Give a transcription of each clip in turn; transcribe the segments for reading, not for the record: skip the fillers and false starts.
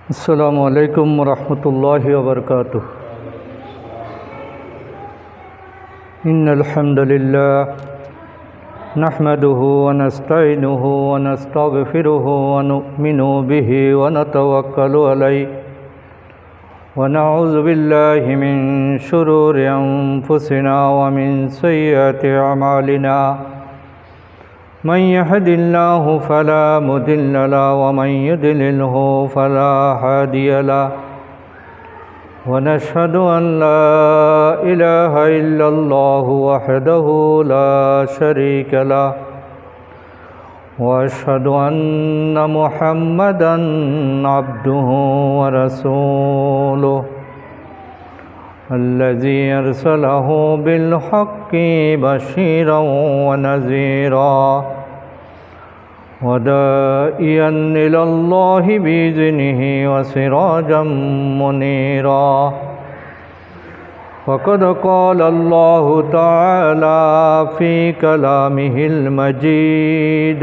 अस्सलामु अलैकुम वरहमतुल्लाहि वबरकातुह। इन्नल हम्दुलिल्लाह नहमदुहु व नस्तईनुहु व नस्तगफिरुहु व नुमिनु बिहि व नतवक्कलु अलैहि व नऊज़ु बिल्लाहि मिन शुरूरि अनफुसिना व मिन सय्यिआति अमालिना। मन यहदिल्लाहु फला मुदिल्ल लहु व मन युद्लिल्हु फला हादिय लहु व नशहदु अन ला इलाहा इल्लल्लाहु वहदहु ला शरीका लहु व अशहदु अन्न मुहम्मदन अब्दुहु व रसूलुहु अल्लज़ी अरसलहु बिल्हक़्क़ि बशीरन व नज़ीरा व दाइयन इलल्लाहि बिइज़्निहि व सिराजम मुनीरा। फ़क़द क़ाल अल्लाहु तआला फ़ी कलामिहिल मजीद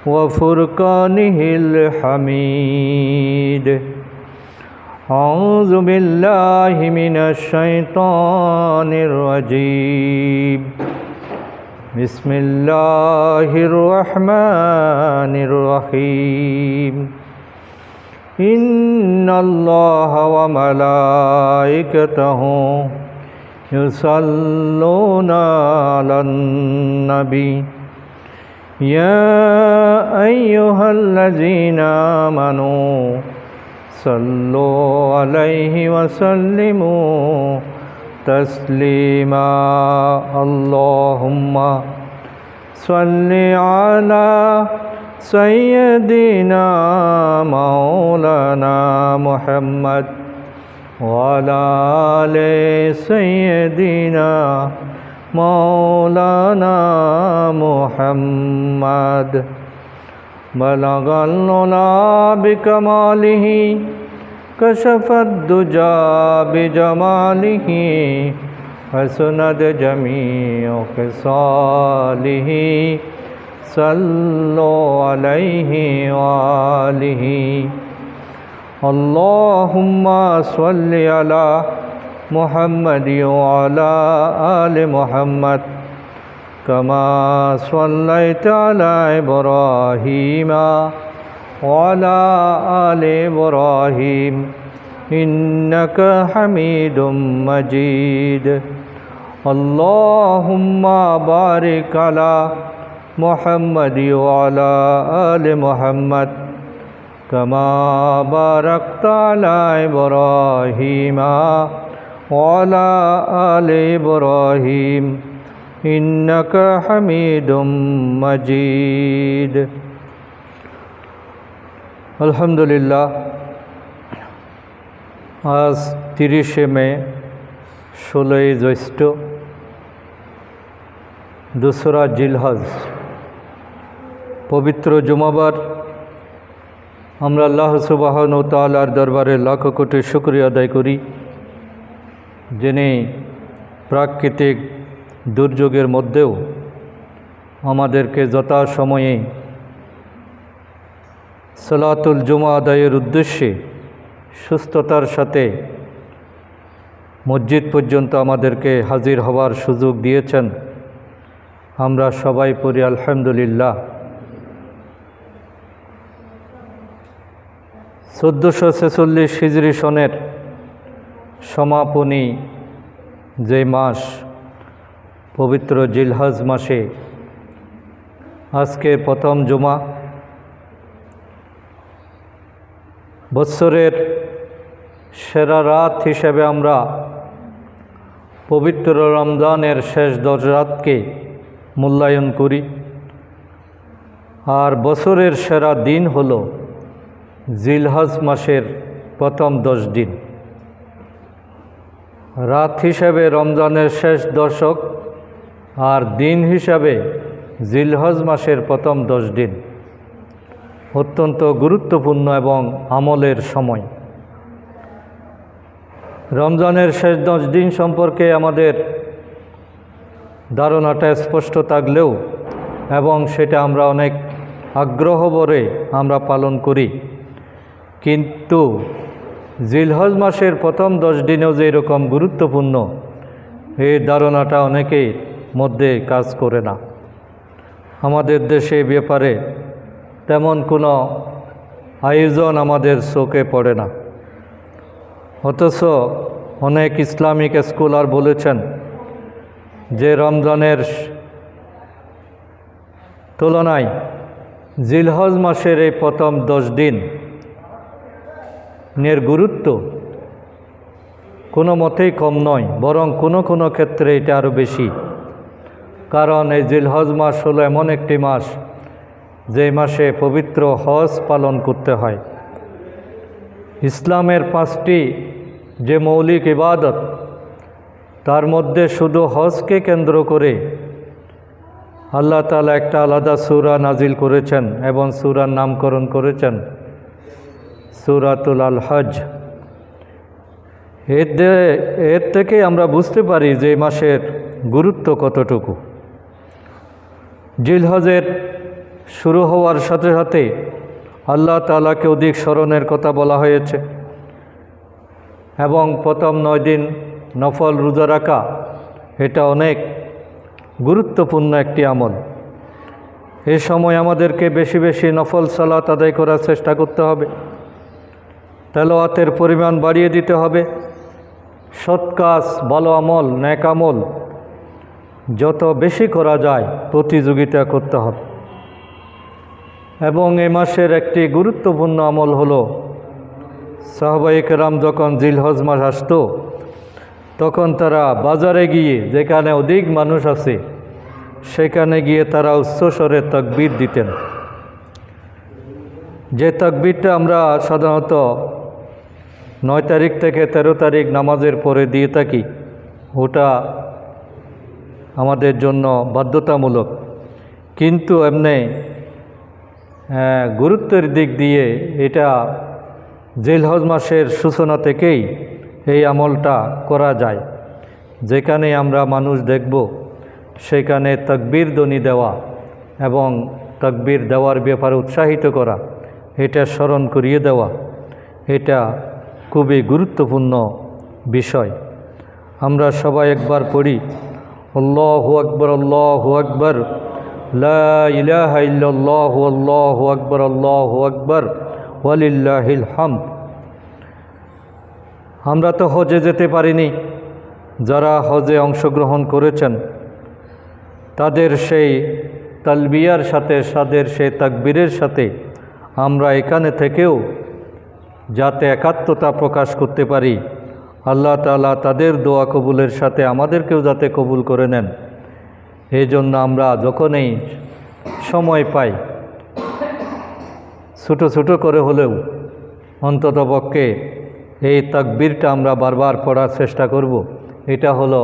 व फ़ुरक़ानिहिल हमीद। औज़ु बिल्लाहि मिनश शैतानिर रजीम। बिस्मिल्लाहिर रहमानिर रहीम। इन्नल्लाहा व मलाइकतहु युसल्लूना अलन नबी या अय्युहल्लज़ीना आमनू सल्लु अलैहि वसल्लिमु तस्लीमा। अल्लाहुम्मा सल्लि अला सय्यदिना मौलाना मुहम्मद व अला आले सय्यदिना मौलाना मुहम्मद। बलगल उला बिकमालिही कशफद दुजा बिजमालिही हसनद जमीउ खिसालिही सल्लु अलैहि व आलिही। अल्लाहुम्मा सल्लि अला मुहम्मद व अला आलि मुहम्मद कमा सल्लैता अला इब्राहीम व अला आलि इब्राहीम इन्नका हमीदुम मजीद। अल्लाहुम्मा बारिक अला मुहम्मद व अला आलि मुहम्मद कमा बारकता अला इब्राहीम व अला आलि इब्राहीम इन्नका हमीदुम मजीद। अल्हम्दुलिल्लाह, आज 30 मे 16 জ্যৈষ্ঠ दूसरा जिलहज पवित्र जुमाबार আমরা আল্লাহ সুবহানাহু ওয়া তাআলার দরবারে লাখ কোটি শুকরিয়া আদায় করি, যিনি প্রাকৃতিক দুর্যোগের মধ্যেও আমাদেরকে যথাসময়ে সালাতুল জুমা আদায়ের উদ্দেশ্যে সুস্থতার সাথে মসজিদ পর্যন্ত আমাদেরকে হাজির হওয়ার সুযোগ দিয়েছেন। আমরা সবাই পড়ি আলহামদুলিল্লাহ। 1446 হিজরি সনের সমাপনী যে মাস পবিত্র জিলহজ মাসে আজকে প্রথম জুমা, বৎসরের সেরা রাত হিসেবে আমরা পবিত্র রমজানের শেষ 10 রাতকে মূল্যায়ন করি, আর বছরের সেরা দিন হলো জিলহজ মাসের প্রথম 10 দিন। রাত হিসাবে রমজানের শেষ দশক আর দিন হিসাবে জিলহজ মাসের প্রথম 10 দিন অত্যন্ত গুরুত্বপূর্ণ এবং আমলের সময়। রমজানের শেষ 10 দিন সম্পর্কে আমাদের ধারণাটা স্পষ্ট থাকলেও এবং সেটা আমরা অনেক আগ্রহ ভরে আমরা পালন করি, কিন্তু জিলহজ মাসের প্রথম 10 দিনেও যে এরকম গুরুত্বপূর্ণ, এই ধারণাটা অনেকের মধ্যে কাজ করে না। আমাদের দেশে ব্যাপারে তেমন কোনো আয়োজন আমাদের চোখে পড়ে না। অথচ অনেক ইসলামিক স্কলার বলেছেন যে রমজানের তুলনায় জিলহজ মাসের এই প্রথম 10 দিনের গুরুত্ব কোনো মতেই কম নয়, বরং কোনো কোনো ক্ষেত্রে এটা আরও বেশি। কারণ এই জিলহজ মাস হলো এমন একটি মাস যে মাসে পবিত্র হজ পালন করতে হয়। ইসলামের 5টি যে মৌলিক ইবাদত, তার মধ্যে শুধু হজকে কেন্দ্র করে আল্লাহ তাআলা একটা আলাদা সূরা নাজিল করেছেন এবং সূরার নামকরণ করেছেন সূরাতুল আল হজ। এর থেকে আমরা বুঝতে পারি যে এই মাসের গুরুত্ব কতটুকু। জিলহজের শুরু হওয়ার সাথে সাথে আল্লাহ তাআলাকে অধিক স্মরণের কথা বলা হয়েছে এবং প্রথম 9 দিন নফল রোজা রাখা এটা অনেক গুরুত্বপূর্ণ একটি আমল। এই সময় আমাদেরকে বেশি বেশি নফল সালাত আদায় করার চেষ্টা করতে হবে, তেলাওয়াতের পরিমাণ বাড়িয়ে দিতে হবে, সৎ কাজ, ভালো আমল, নেক আমল যত বেশি করা যায় প্রতিযোগিতা করতে হবে। এবং এই মাসের একটি গুরুত্বপূর্ণ আমল হলো, সাহাবায়ে কেরাম যখন জিলহজ মাস আসতো তখন তারা বাজারে গিয়ে, যেখানে অধিক মানুষ আছে সেখানে গিয়ে তারা উচ্চস্বরে তাকবীর দিতেন। যে তাকবীরটা আমরা সাধারণত 9 তারিখ থেকে 13 তারিখ নামাজের পরে দিয়ে থাকি, ওটা আমাদের জন্য বাধ্যতামূলক। কিন্তু এমনি গুরুত্বের দিক দিয়ে এটা জিলহজ মাসের সূচনা থেকেই এই আমলটা করা যায়। যেখানে আমরা মানুষ দেখব সেখানে তাকবীর ধ্বনি দেওয়া এবং তাকবীর দেওয়ার ব্যাপারে উৎসাহিত করা, এটা স্মরণ করিয়ে দেওয়া, এটা খুবই গুরুত্বপূর্ণ বিষয়। আমরা সবাই একবার পড়ি, আল্লাহু আকবার, আল্লাহু আকবার, লা ইলাহা ইল্লাল্লাহু, আল্লাহু আকবার, আল্লাহু আকবার, ওয়ালিল্লাহিল হামদ। আমরা তো হজে যেতে পারিনি, যারা হজে অংশগ্রহণ করেছেন তাদের সেই তালবিয়ার সাথে, তাদের সেই তাকবীরের সাথে আমরা এখানে থেকেও যাতে একাত্মতা প্রকাশ করতে পারি, আল্লাহ তাআলা তাদের দোয়া কবুলের সাথে আমাদেরকেও যাতে কবুল করে নেন, এই জন্য আমরা যখনই সময় পাই ছোটো ছোটো করে হলেও অন্ততপক্ষে এই তাকবীরটা আমরা বারবার পড়ার চেষ্টা করব। এটা হলো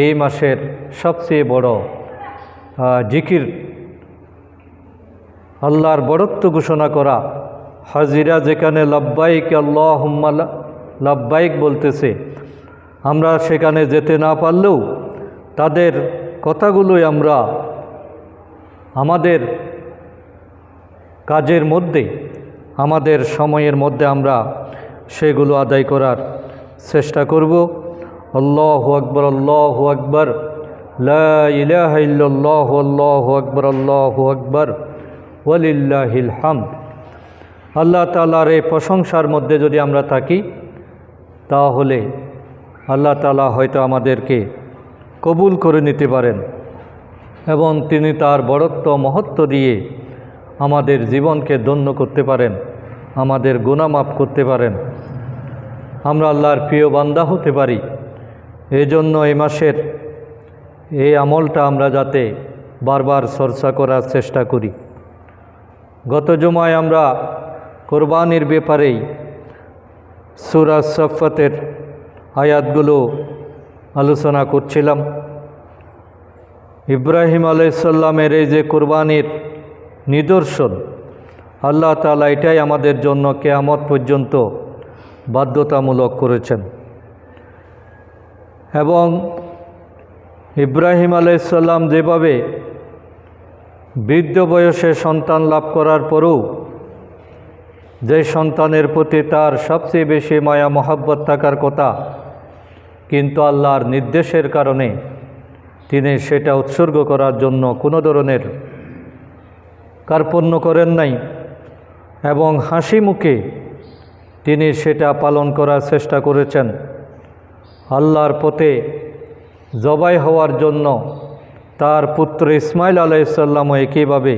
এই মাসের সবচেয়ে বড় জিকির, আল্লাহর বড়ত্ব ঘোষণা করা। হাজিরা যেখানে লাব্বাইক আল্লাহুম্মা লাব্বাইক বলতেছে, আমরা সেখানে যেতে না পারলেও তাদের কথাগুলোই আমরা আমাদের কাজের মধ্যে, আমাদের সময়ের মধ্যে আমরা সেগুলো আদায় করার চেষ্টা করব। আল্লাহু আকবার, আল্লাহু আকবার, লা ইলাহা ইল্লাল্লাহু, আল্লাহু আকবার, আল্লাহু আকবার, ওয়ালিল্লাহিল হামদ। আল্লাহ তাআলার এই প্রশংসার মধ্যে যদি আমরা থাকি তাহলে আল্লাহ তাআলা হয়তো আমাদেরকে কবুল করে নিতে পারেন এবং তিনি তার বড়ত্ব মহত্ব দিয়ে আমাদের জীবনকে ধন্য করতে পারেন, আমাদের গুনাহ মাফ করতে পারেন, আমরা আল্লাহর প্রিয় বান্দা হতে পারি। এই জন্য এই মাসের এই আমলটা আমরা যাতে বারবার চর্চা করার চেষ্টা করি। গত জুমায় আমরা কোরবানির ব্যাপারেই সূরা সাফফাতের আয়াতগুলো আলোচনা করছিলাম। ইব্রাহিম আলাইহিস সালামের এই যে কোরবানির নিদর্শন, আল্লাহ তাআলা এটাই আমাদের জন্য কিয়ামত পর্যন্ত বাধ্যতামূলক করেছেন। এবং ইব্রাহিম আলাইহিস সালাম যেভাবে বৃদ্ধ বয়সে সন্তান লাভ করার পরেও যে সন্তানের প্রতি তার সবচেয়ে বেশি মায়া মহব্বত থাকার কথা, কিন্তু আল্লাহর নির্দেশের কারণে তিনি সেটা উৎসর্গ করার জন্য কোনো ধরনের কার্পণ্য করেন নাই এবং হাসি মুখে তিনি সেটা পালন করার চেষ্টা করেছেন। আল্লাহর পথে জবাই হওয়ার জন্য তার পুত্র ইসমাইল আলাইহিস সালামও একইভাবে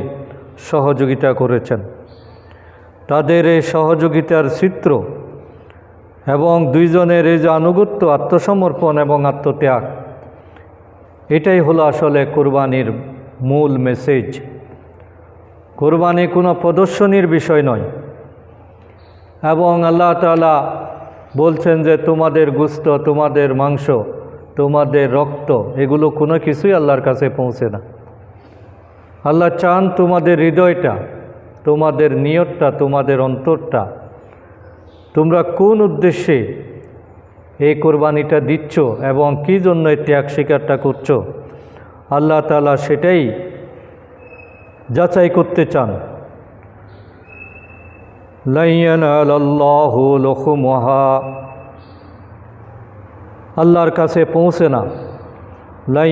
সহযোগিতা করেছেন। তাদের এই সহযোগিতার চিত্র এবং দুইজনের এই যে আনুগত্য, আত্মসমর্পণ এবং আত্মত্যাগ, এটাই হলো আসলে কুরবানির মূল মেসেজ। কুরবানি কোনো প্রদর্শনীর বিষয় নয়। এবং আল্লাহ তাআলা বলছেন যে তোমাদের গোশত, তোমাদের মাংস, তোমাদের রক্ত, এগুলো কোনো কিছুই আল্লাহর কাছে পৌঁছে না। আল্লাহ চান তোমাদের হৃদয়টা, তোমাদের নিয়তটা, তোমাদের অন্তরটা, তোমরা কোন উদ্দেশ্যে এই কোরবানিটা দিচ্ছ এবং কী জন্য এই ত্যাগ স্বীকারটা করছো, আল্লাহ তাআলা সেটাই যাচাই করতে চান। লা ইয়ানালাল্লাহু লুহুমুহা, আল্লাহর কাছে পৌঁছে না। লা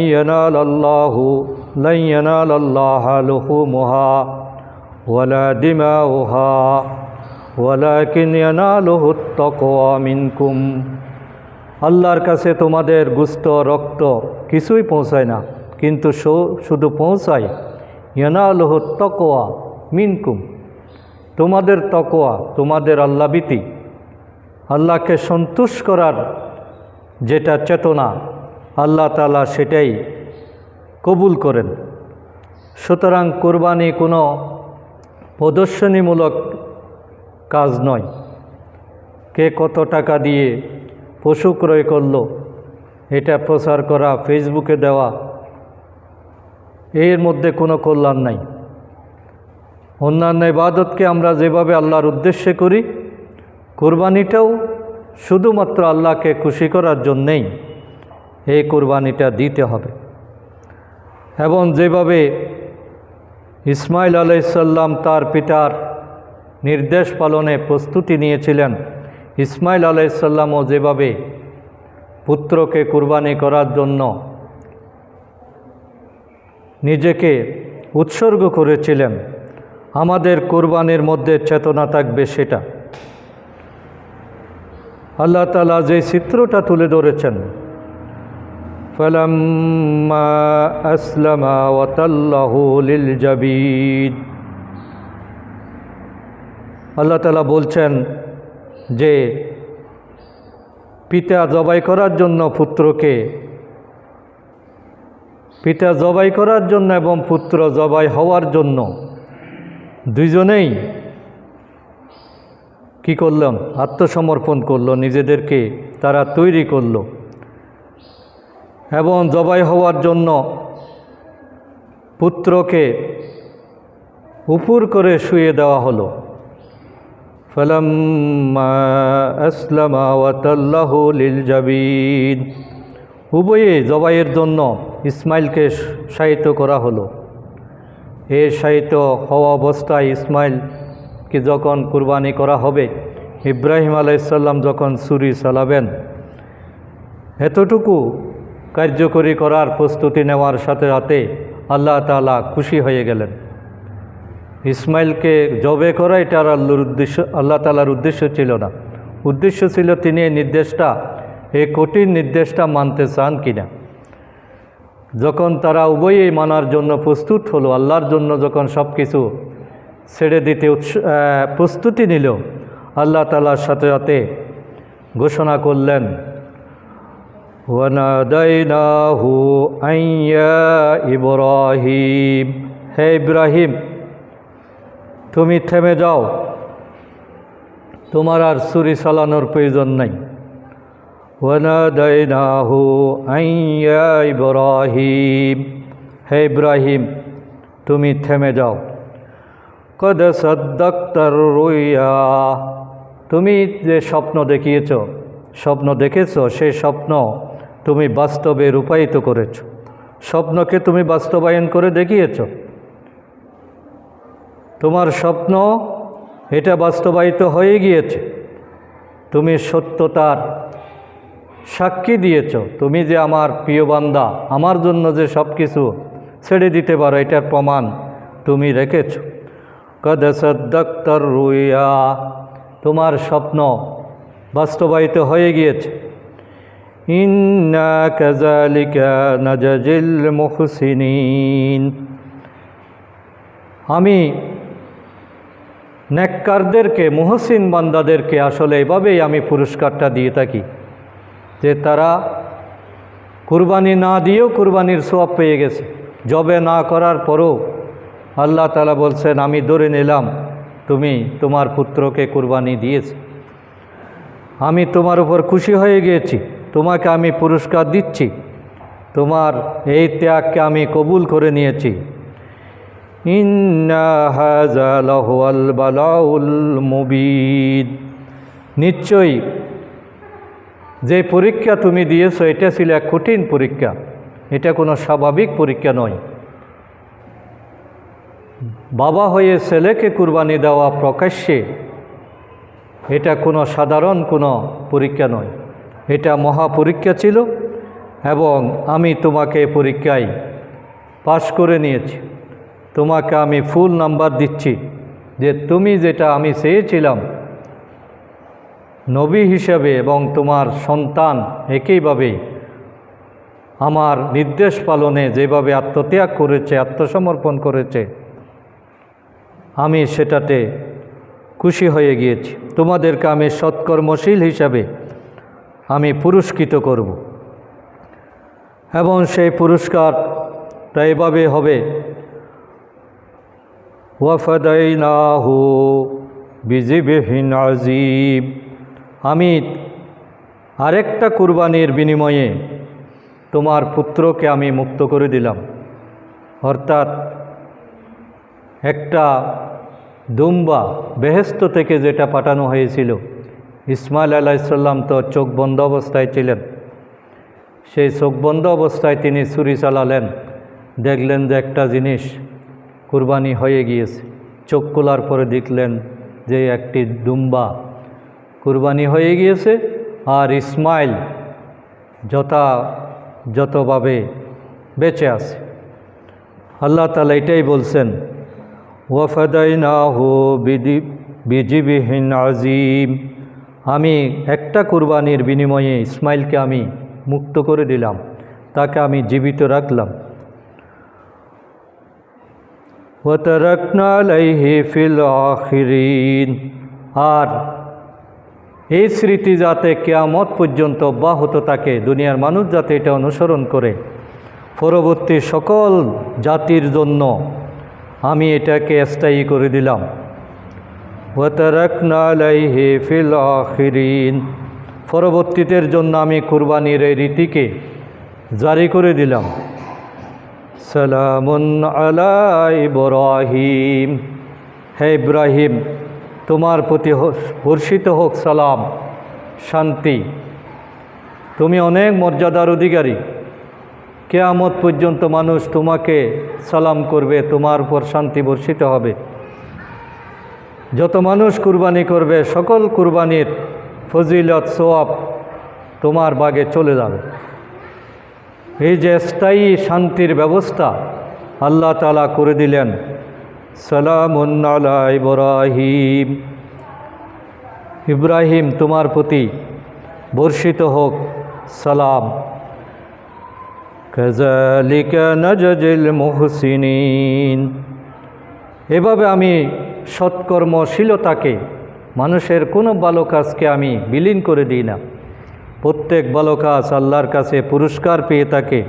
ইয়ানালাল্লাহা লুহুমুহা ওয়ালা দিমাউহা ওয়ালাকিন ইয়ানালুহুত তাকওয়া মিনকুম। আল্লাহর কাছে তোমাদের গোশত, রক্ত কিছুই পৌঁছায় না, কিন্তু শুধু পৌঁছায় ইয়ানালুহুত তাকওয়া মিনকুম, তোমাদের তাকওয়া, তোমাদের আল্লাহভীতি, আল্লাহকে সন্তুষ্ট করার যেটা চেতনা, আল্লাহ তাআলা সেটাই কবুল করেন। সুতরাং কুরবানি কোনো প্রদর্শনীমূলক কাজ নয়। কে কত টাকা দিয়ে পশু ক্রয় করলো, এটা প্রচার করা, ফেসবুকে দেওয়া, এর মধ্যে কোনো কল্যাণ নাই। অন্যান্য ইবাদতকে আমরা যেভাবে আল্লাহর উদ্দেশ্যে করি, কুরবানিটাও শুধুমাত্র আল্লাহকে খুশি করার জন্যেই এই কুরবানিটা দিতে হবে। এবং যেভাবে ইসমাইল আলাইহিস সালাম তার পিতার নির্দেশ পালনে প্রস্তুতি নিয়েছিলেন, ইসমাইল আলাইহিস সালামও যেভাবে পুত্রকে কুরবানি করার জন্য নিজেকে উৎসর্গ করেছিলেন, আমাদের কুরবানির মধ্যে চেতনা থাকবে সেটা। আল্লাহ তাআলা যে চিত্রটা তুলে ধরেছেন, ফালাম্মা আসলামা ওয়া তাল্লাহু লিল জাবিন, আল্লাহ তাআলা বলছেন যে পিতা জবাই করার জন্য এবং পুত্র জবাই হওয়ার জন্য দুইজনেই কি করলাম, আত্মসমর্পণ করলো, নিজেদেরকে তারা তৈরি করলো এবং জবাই হওয়ার জন্য পুত্রকে উপর করে শুয়ে দেওয়া হলো। ফালাম্মা আসলামা ওয়া তাল্লাহু লিল জাবিন, উভয়ে জবাইয়ের জন্য ইসমাইলকে শায়িত করা হলো। এই শায়িত হওয়া অবস্থায় ইসমাইলকে যখন কুরবানি করা হবে, ইব্রাহিম আলাইহিস সালাম যখন ছুরি চালাবেন, এতটুকু কার্যকরী করার প্রস্তুতি নেওয়ার সাথে সাথে আল্লাহ তাআলা খুশি হয়ে গেলেন। ইসমাইলকে জবে করা এটা আল্লাহ তাআলার উদ্দেশ্য ছিল না। উদ্দেশ্য ছিল তিনি এই কঠিন নির্দেশটা মানতে চান কিনা। যখন তারা উভয়েই মানার জন্য প্রস্তুত হলো, আল্লাহর জন্য যখন সব কিছু ছেড়ে দিতে প্রস্তুতি নিল, আল্লাহ তাআলার সাথে সাথে ঘোষণা করলেন, ওয়ানাদাইনাহু আইয়া ইব্রাহিম, হে ইব্রাহিম তুমি থেমে যাও, তোমার আর ছুরি চালানোর প্রয়োজন নাই। ওয়ানাদাইনাহু আইয়া ইব্রাহিম, হে ইব্রাহিম তুমি থেমে যাও। কদ সাদ্দাক্তার রুইয়া, তুমি যে স্বপ্ন দেখেছ সেই স্বপ্ন তুমি বাস্তবে রূপায়িত করেছ, স্বপ্নকে তুমি বাস্তবায়ন করে দেখিয়েছ। তোমার স্বপ্ন এটা বাস্তবায়িত হয়ে গিয়েছে। তুমি সত্যতার সাক্ষী দিয়েছ, তুমি যে আমার প্রিয় বান্দা, আমার জন্য যে সব কিছু ছেড়ে দিতে পারো, এটার প্রমাণ তুমি রেখেছ। কদ সাদ্দাক্তার রুইয়া, তোমার স্বপ্ন বাস্তবায়িত হয়ে গিয়েছে। ইন্না কাযালিকা নাজাজিল মুহসিনিন, আমি নেককারদেরকে, মুহসিন বান্দাদেরকে আসলে এভাবেই আমি পুরস্কারটা দিয়ে থাকি, যে তারা কুরবানি না দিয়েও কুরবানির সওয়াব পেয়ে গেছে। জবে না করার পরও আল্লাহ তাআলা বলছেন, আমি ধরে নিলাম তুমি তোমার পুত্রকে কুরবানি দিয়েছে, আমি তোমার উপর খুশি হয়ে গিয়েছি, তোমাকে আমি পুরস্কার দিচ্ছি, তোমার এই ত্যাগকে আমি কবুল করে নিয়েছি। ইন্না হাযা লাহুয়াল বালাউল মুবিন, নিশ্চয়ই যে পরীক্ষা তুমি দিয়েছো এটা ছিল এক কঠিন পরীক্ষা, এটা কোনো স্বাভাবিক পরীক্ষা নয়। বাবা হয়ে ছেলেকে কুরবানি দেওয়া প্রকাশ্যে, এটা কোনো সাধারণ কোনো পরীক্ষা নয়, এটা মহা পরীক্ষা ছিল। এবং আমি তোমাকে পরীক্ষায় পাশ করে নিয়েছি, তোমাকে আমি ফুল নাম্বার দিচ্ছি, যে তুমি যেটা আমি চেয়েছিলাম নবী হিসাবে এবং তোমার সন্তান একইভাবে আমার নির্দেশ পালনে যেভাবে আত্মত্যাগ করেছে, আত্মসমর্পণ করেছে, আমি সেটাতে খুশি হয়ে গিয়েছি। তোমাদেরকে আমি সৎকর্মশীল হিসাবে আমি পুরস্কৃত করব, এবং সেই পুরস্কারটা এভাবে হবে, ওয়াফাদাইনাহু বিযিবহিন আযীম, আমি আরেকটা কুরবানির বিনিময়ে তোমার পুত্রকে আমি মুক্ত করে দিলাম। অর্থাৎ একটা দুম্বা বেহেশত থেকে যেটা পাঠানো হয়েছিল, ইসমাইল আলাইহিস সালাম তো চোখ বন্ধ অবস্থায় ছিলেন, সেই চোখ বন্ধ অবস্থায় তিনি ছুরি চালালেন, দেখলেন যে একটা জিনিস কুরবানি হয়ে গিয়েছে, চোখ খোলার পরে দেখলেন যে একটি দুম্বা কুরবানি হয়ে গিয়েছে, আর ইসমাইল যতভাবে বেঁচে আছে। আল্লাহ তাআলা এটাই বলছেন, ওয়াফাদাইনাহু বিযিবহিন আযীম, আমি একটা কুরবানির বিনিময়ে ইসমাইলকে আমি মুক্ত করে দিলাম, তাকে আমি জীবিত রাখলাম। ওয়াতারাকনা আলাইহি ফিল আখিরিন, আর এই স্মৃতি যাতে কিয়ামত পর্যন্ত অব্যাহত থাকে, দুনিয়ার মানুষ যাতে এটা অনুসরণ করে, পরবর্তী সকল জাতির জন্য আমি এটাকে স্থায়ী করে দিলাম। ওয়াতারাকনা আলাইহি ফিল আখিরিন, পরবর্তীদের জন্য আমি কুরবানির এই রীতিকে জারি করে দিলাম। সালামুন আলা ইব্রাহিম, হে ইব্রাহিম, তোমার প্রতি বর্ষিত হোক সালাম, শান্তি, তুমি অনেক মর্যাদার অধিকারী, কিয়ামত পর্যন্ত মানুষ তোমাকে সালাম করবে, তোমার উপর শান্তি বর্ষিত হবে। যত মানুষ কুরবানি করবে সকল কুরবানির ফজিলত সওয়াব তোমার বাগে চলে যাবে। এই যে স্থায়ী শান্তির ব্যবস্থা আল্লাহ তাআলা করে দিলেন। সালামুন আলা ইব্রাহিম, ইব্রাহিম তোমার প্রতি বর্ষিত হোক সালাম। কাযালিকা নাজাজিল মুহসিনিন, এভাবে আমি সৎকর্মশীলতাকে, মানুষের কোনো ভালো কাজকে আমি বিলীন করে দিই না, প্রত্যেক ভালো কাজ আল্লাহর কাছে পুরস্কার পেয়ে থাকে।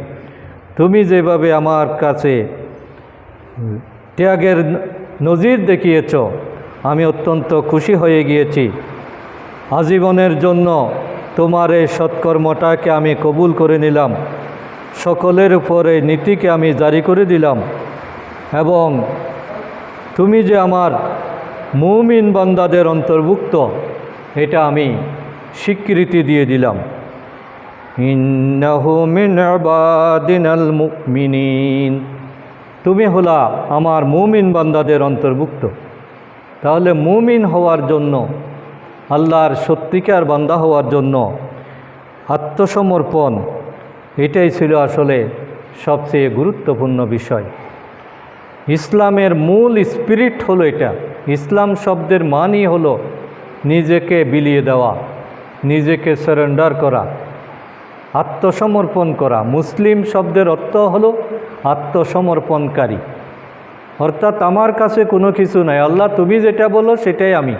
তুমি যেভাবে আমার কাছে ত্যাগের নজির দেখিয়েছ, আমি অত্যন্ত খুশি হয়ে গিয়েছি। আজীবনের জন্য তোমার এই সৎকর্মটাকে আমি কবুল করে নিলাম, সকলের উপর এই নীতিকে আমি জারি করে দিলাম, এবং তুমি যে আমার মুমিন বান্দাদের অন্তর্ভুক্ত এটা আমি স্বীকৃতি দিয়ে দিলাম। ইন্নাহু মিন ইবাদিনাল মুমিনিন, তুমি হলা আমার মুমিন বান্দাদের অন্তর্ভুক্ত। তাহলে মুমিন হওয়ার জন্য, আল্লাহর সত্যিকার বান্দা হওয়ার জন্য আত্মসমর্পণ এটাই ছিল আসলে সবচেয়ে গুরুত্বপূর্ণ বিষয়। ইসলামের মূল স্পিরিট হলো এটা। ইসলাম শব্দের মানই হলো নিজেকে বিলিয়ে দেওয়া, নিজেকে সারেন্ডার করা, আত্মসমর্পণ করা। মুসলিম শব্দের অর্থ হলো আত্মসমর্পণকারী, অর্থাৎ আমার কাছে কোনো কিছু নাই, আল্লাহ তুমি যেটা বলো সেটাই আমি।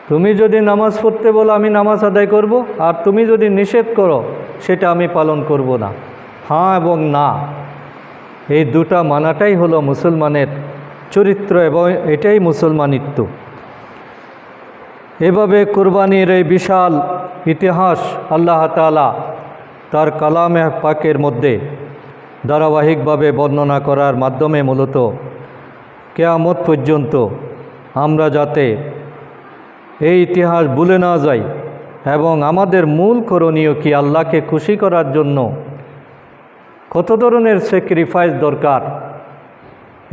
তুমি যদি নামাজ পড়তে বলো আমি নামাজ আদায় করব, আর তুমি যদি নিষেধ করো সেটা আমি পালন করব না। হ্যাঁ এবং না, এই দুটা মানাটাই হলো মুসলমানের চরিত্র এবং এটাই মুসলমানিত্ব। এভাবে কুরবানির এই বিশাল ইতিহাস আল্লাহ তাআলা তার কালামে পাকের মধ্যে ধারাবাহিকভাবে বর্ণনা করার মাধ্যমে মূলত কিয়ামত পর্যন্ত আমরা যাতে এই ইতিহাস ভুলে না যাই এবং আমাদের মূল করণীয় কি, আল্লাহকে খুশি করার জন্য কত ধরনের স্যাক্রিফাইস দরকার,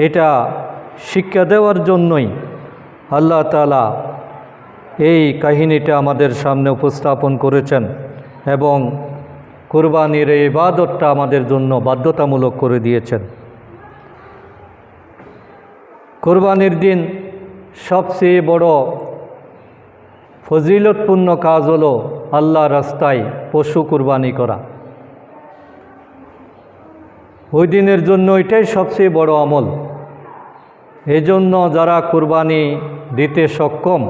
এটা শিক্ষা দেওয়ার জন্যই আল্লাহ তাআলা এই কাহিনীটা আমাদের সামনে উপস্থাপন করেছেন এবং কুরবানির এই ইবাদতটা আমাদের জন্য বাধ্যতামূলক করে দিয়েছেন। কুরবানির দিন সবচেয়ে বড় ফজিলতপূর্ণ কাজ হলো আল্লাহ রাস্তায় পশু কুরবানি করা। ওই দিনের জন্য এটাই সবচেয়ে বড় আমল। এজন্য যারা কুরবানি দিতে সক্ষম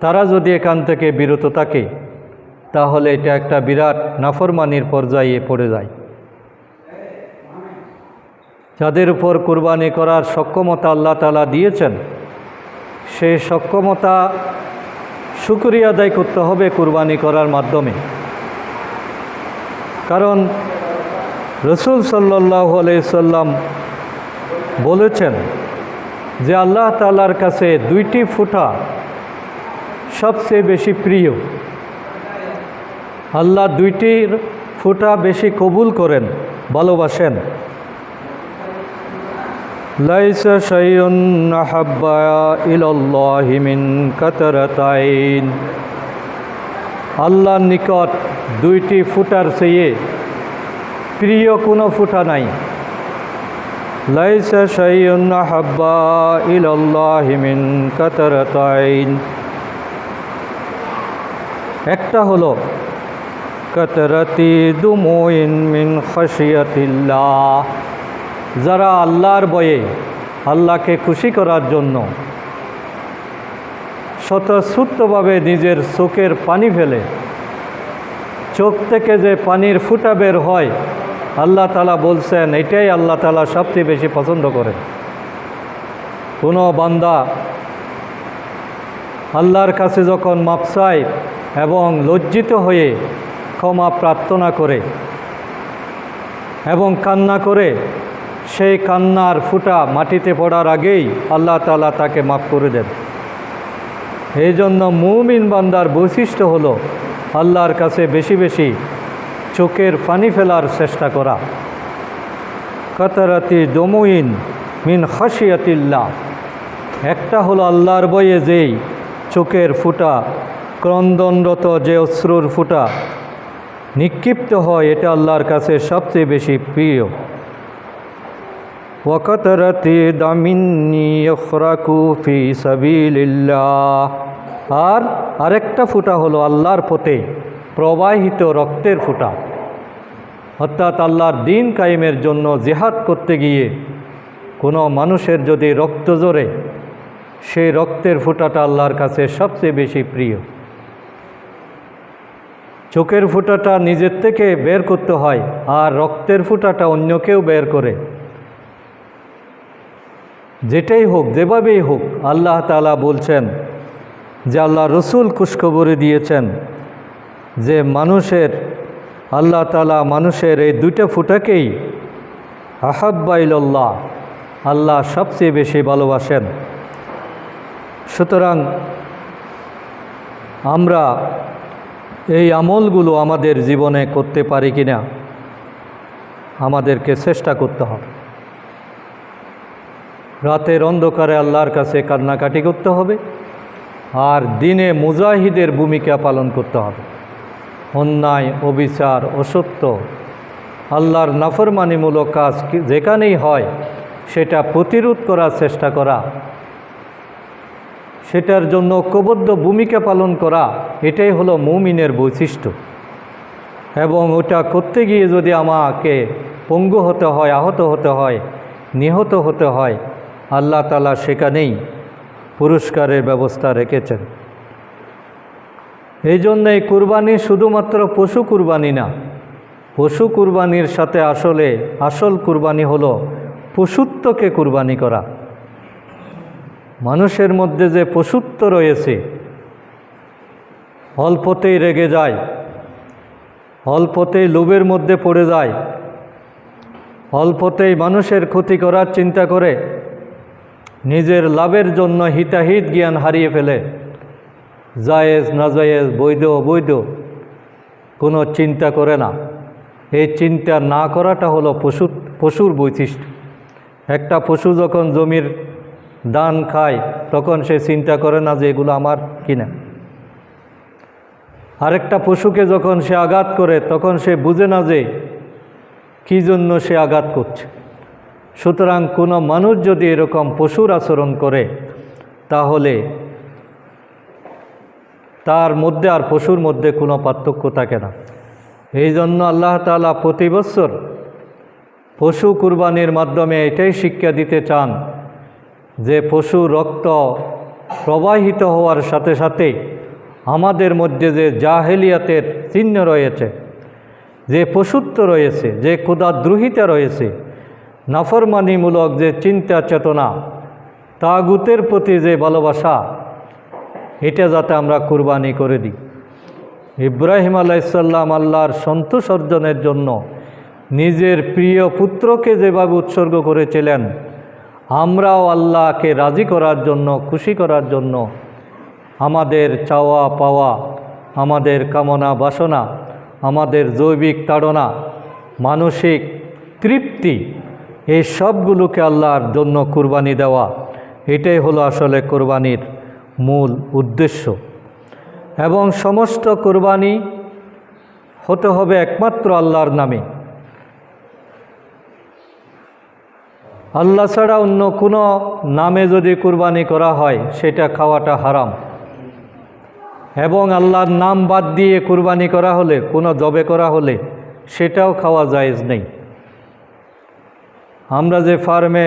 তারা যদি এখান থেকে বিরত থাকে তাহলে এটা একটা বিরাট নাফরমানির পর্যায়ে পড়ে যায়। যাদের উপর কুরবানি করার সক্ষমতা আল্লাহ তাআলা দিয়েছেন, সেই সক্ষমতা শুকরিয়া আদায় করতে হবে কুরবানি করার মাধ্যমে। কারণ রাসূল সাল্লাল্লাহু আলাইহি সাল্লাম বলেছেন যে আল্লাহ তাআলার কাছে দুইটি ফোঁটা সবচেয়ে বেশি প্রিয়। আল্লাহ দুইটির ফোঁটা বেশি কবুল করেন, ভালোবাসেন। লাইসা শাইউন আহাব্বা ইলাল্লাহি মিন কাতরাতাইন। আল্লাহর নিকট দুইটি ফোঁটার চেয়ে প্রিয় কোনো ফোঁটা নাই। লাইসা শাইউন আহাব্বা ইলাল্লাহি মিন কাতরাতাইন। একটা হলো কাতরাতি দুমুইন মিন খাশিয়াতিল্লাহ, যারা আল্লাহর ভয়ে, আল্লাহকে খুশি করার জন্য স্বতঃস্ফূর্তভাবে নিজের চোখের পানি ফেলে, চোখ থেকে যে পানির ফুটা বের হয় আল্লাহ তাআলা বলছেন এটাই আল্লাহ তাআলা সবচেয়ে বেশি পছন্দ করেন। কোনো বান্দা আল্লাহর কাছে যখন মাপ চায় এবং লজ্জিত হয়ে ক্ষমা প্রার্থনা করে এবং কান্না করে, সেই কান্নার ফুটা মাটিতে পড়ার আগেই আল্লাহ তাআলা তাকে মাফ করে দেন। এই জন্য মুমিন বান্দার বৈশিষ্ট্য হলো আল্লাহর কাছে বেশি বেশি চোখের পানি ফেলার চেষ্টা করা। কাতারাতি দমুইন মিন খাশিয়াতিল্লাহ, একটা হলো আল্লাহর ভয়ে যেই চোখের ফুটা, ক্রন্দনরত যে অশ্রুর ফুটা নিক্ষিপ্ত হয়, এটা আল্লাহর কাছে সবচেয়ে বেশি প্রিয়। ওয়াকাতারাতি দামিন ইখরাকু ফি সাবিলিল্লাহ, আর আরেকটা ফুটা হলো আল্লাহর পথে প্রবাহিত রক্তের ফুটা, অর্থাৎ আল্লাহর দ্বীন কায়েমের জন্য জিহাদ করতে গিয়ে কোনো মানুষের যদি রক্ত ঝরে, সেই রক্তের ফুটাটা আল্লাহর কাছে সবচেয়ে বেশি প্রিয়। চোখের ফুটাটা নিজের থেকে বের করতে হয়, আর রক্তের ফুটাটা অন্য কেউ বের করে। যেটাই হোক, যেভাবেই হোক, আল্লাহ তাআলা বলছেন যে আল্লাহ রসুল খুশখবরি দিয়েছেন যে মানুষের, আল্লাহ তাআলা মানুষের এই দুইটা ফুটাকেই আহাব্বা ইলাল্লাহ, আল্লাহ সবচেয়ে বেশি ভালোবাসেন। সুতরাং আমরা এই আমলগুলো আমাদের জীবনে করতে পারি কিনা আমাদেরকে চেষ্টা করতে হবে। রাতের অন্ধকারে আল্লাহর কাছে কান্নাকাটি করতে হবে, আর দিনে মুজাহিদের ভূমিকা পালন করতে হবে। অন্যায়, অবিচার, অসত্য, আল্লাহর নাফরমানিমূলক কাজ যেখানেই হয় সেটা প্রতিরোধ করার চেষ্টা করা, সেটার জন্য ঐক্যবদ্ধ ভূমিকা পালন করা, এটাই হলো মুমিনের বৈশিষ্ট্য। এবং ওটা করতে গিয়ে যদি আমাকে পঙ্গু হতে হয়, আহত হতে হয়, নিহত হতে হয়, আল্লাহ তাআলা সেখানেই পুরস্কারের ব্যবস্থা রেখেছেন। এই জন্য এই কুরবানি শুধুমাত্র পশু কুরবানি না, পশু কুরবানির সাথে আসল কুরবানি হলো পশুত্বকে কুরবানি করা। মানুষের মধ্যে যে পশুত্ব রয়েছে, অল্পতেই রেগে যায়, অল্পতেই লোভের মধ্যে পড়ে যায়, অল্পতেই মানুষের ক্ষতি করার চিন্তা করে, নিজের লাভের জন্য হিতাহিত জ্ঞান হারিয়ে ফেলে, জায়েজ নাজায়েজ, বৈধ অবৈধ কোনো চিন্তা করে না। এই চিন্তা না করাটা হলো পশুর বৈশিষ্ট্য। একটা পশু যখন জমির ধান খায় তখন সে চিন্তা করে না যে এগুলো আমার কিনা। আরেকটা পশুকে যখন সে আঘাত করে তখন সে বুঝে না যে কী জন্য সে আঘাত করছে। সুতরাং কোনো মানুষ যদি এরকম পশুর আচরণ করে তাহলে তার মধ্যে আর পশুর মধ্যে কোনো পার্থক্য থাকে না। এই জন্য আল্লাহ তাআলা প্রতি বছর পশু কুরবানির মাধ্যমে এটাই শিক্ষা দিতে চান যে পশু রক্ত প্রবাহিত হওয়ার সাথে সাথে আমাদের মধ্যে যে জাহেলিয়াতের চিহ্ন রয়েছে, যে পশুত্ব রয়েছে, যে খোদাদ্রোহিতা রয়েছে, নাফরমানিমূলক যে চিন্তা চেতনা, তাগুতের প্রতি যে ভালোবাসা, এটা যাতে আমরা কুরবানি করে দিই। ইব্রাহিম আলাইহিস সালাম আল্লাহর সন্তোষ অর্জনের জন্য নিজের প্রিয় পুত্রকে যেভাবে উৎসর্গ করেছিলেন, আমরাও আল্লাহকে রাজি করার জন্য, খুশি করার জন্য আমাদের চাওয়া পাওয়া, আমাদের কামনা বাসনা, আমাদের জৈবিক তাড়না, মানসিক তৃপ্তি, এই সবগুলোকে আল্লাহর জন্য কুরবানি দেওয়া, এটাই হলো আসলে কুরবানির মূল উদ্দেশ্য। এবং সমস্ত কুরবানি হতে হবে একমাত্র আল্লাহর নামে। আল্লাহ ছাড়া অন্য কোনো নামে যদি কুরবানি করা হয় সেটা খাওয়াটা হারাম। এবং আল্লাহর নাম বাদ দিয়ে কুরবানি করা হলে, কোনো জবে করা হলে, সেটাও খাওয়া জায়েজ নেই। আমরা যে ফার্মে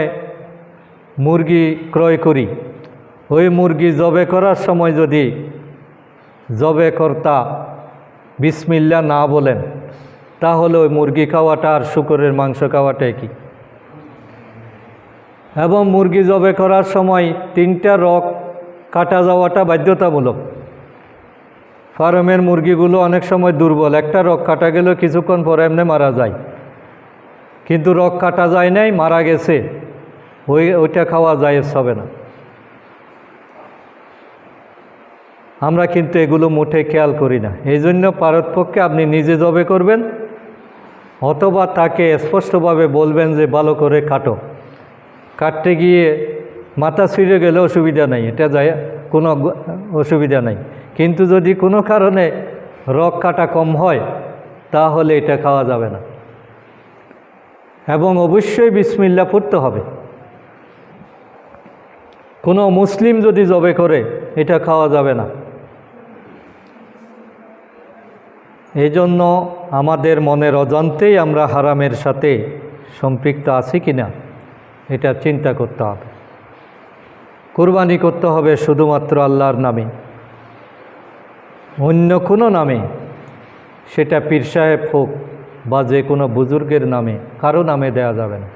মুরগি ক্রয় করি, ওই মুরগি জবে করার সময় যদি জবে কর্তা বিসমিল্লাহ না বলেন তাহলে ওই মুরগি খাওয়াটা আর শূকরের মাংস খাওয়াটাই কি। এবং মুরগি জবে করার সময় 3টা রগ কাটা যাওয়াটা বাধ্যতামূলক। ফার্মের মুরগিগুলো অনেক সময় দুর্বল, একটা রগ কাটা গেলেও কিছুক্ষণ পরে এমনি মারা যায়, কিন্তু রগ কাটা যায় নাই, মারা গেছে, ওইটা খাওয়া জায়েজ হবে না। আমরা কিন্তু এগুলো মোটে খেয়াল করি না। এই জন্য পারতপক্ষে আপনি নিজে জবে করবেন অথবা তাকে স্পষ্টভাবে বলবেন যে ভালো করে কাটো। কাটতে গিয়ে মাথা ছিঁড়ে গেলে অসুবিধা নাই, এটা যায় কোনো অসুবিধা নাই। কিন্তু যদি কোনো কারণে রগ কাটা কম হয় তাহলে এটা খাওয়া যাবে না। এবং অবশ্যই বিসমিল্লাহ পড়তে হবে। কোনো মুসলিম যদি জবে করে এটা খাওয়া যাবে না। এই জন্য আমাদের মনের অজান্তেই আমরা হারামের সাথে সম্পৃক্ত আছি কিনা এটা চিন্তা করতে হবে। কুরবানি করতে হবে শুধুমাত্র আল্লাহর নামে, অন্য কোনো নামে, সেটা পীর সাহেব হোক বা যে কোনো বুজুর্গের নামে, কারো নামে দেয়া যাবে না।